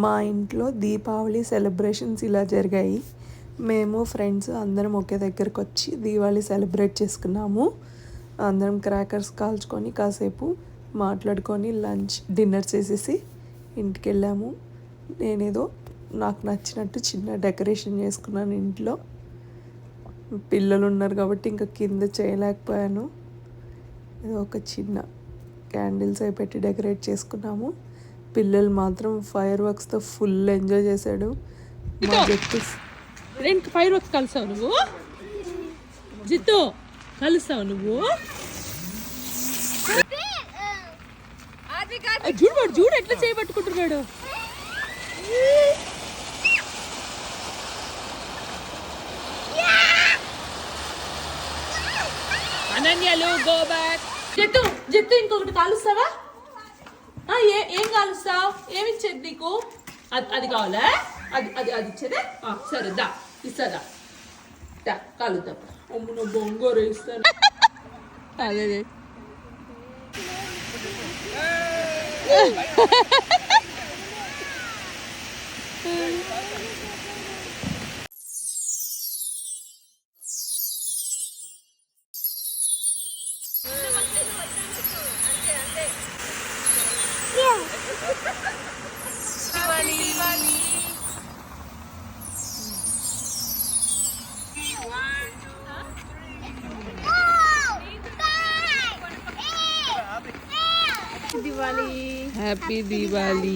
మా ఇంట్లో దీపావళి సెలబ్రేషన్స్ ఇలా జరిగాయి. మేము ఫ్రెండ్స్ అందరం ఒకే దగ్గరకు వచ్చి దీపావళి సెలబ్రేట్ చేసుకున్నాము. అందరం క్రాకర్స్ కాల్చుకొని కాసేపు మాట్లాడుకొని డిన్నర్ చేసేసి ఇంటికి వెళ్ళాము. నేనేదో నాకు నచ్చినట్టు చిన్న డెకరేషన్ చేసుకున్నాను ఇంట్లో. పిల్లలు ఉన్నారు కాబట్టి ఇంకా కింద చేయలేకపోయాను. ఏదో ఒక చిన్న క్యాండిల్స్ అవి పెట్టి డెకరేట్ చేసుకున్నాము. పిల్లలు మాత్రం ఫైర్ వర్క్స్తో ఫుల్ ఎంజాయ్ చేశాడు. మా జట్టు ఫైర్ వర్క్స్ కలిసావు నువ్వు, జిత్తు కలుస్తావు నువ్వు. చూడు చూడు ఎట్లా చేయబట్టుకుంటున్నాడు. అనన్యలు గో బ్యాక్. జిత్తు జిత్తు ఇంకొకటి కాలుస్తావా? ఏం కాలుస్తావు? ఏమి ఇచ్చేది నీకు? అది కావాలా? అది అది అది ఇచ్చేదే. సరే దా ఇస్తాదా, దా కాలుద్దాం. అమ్మున బొంగోరు ఇస్తాను. అదే హ్యాపీ దివాలి.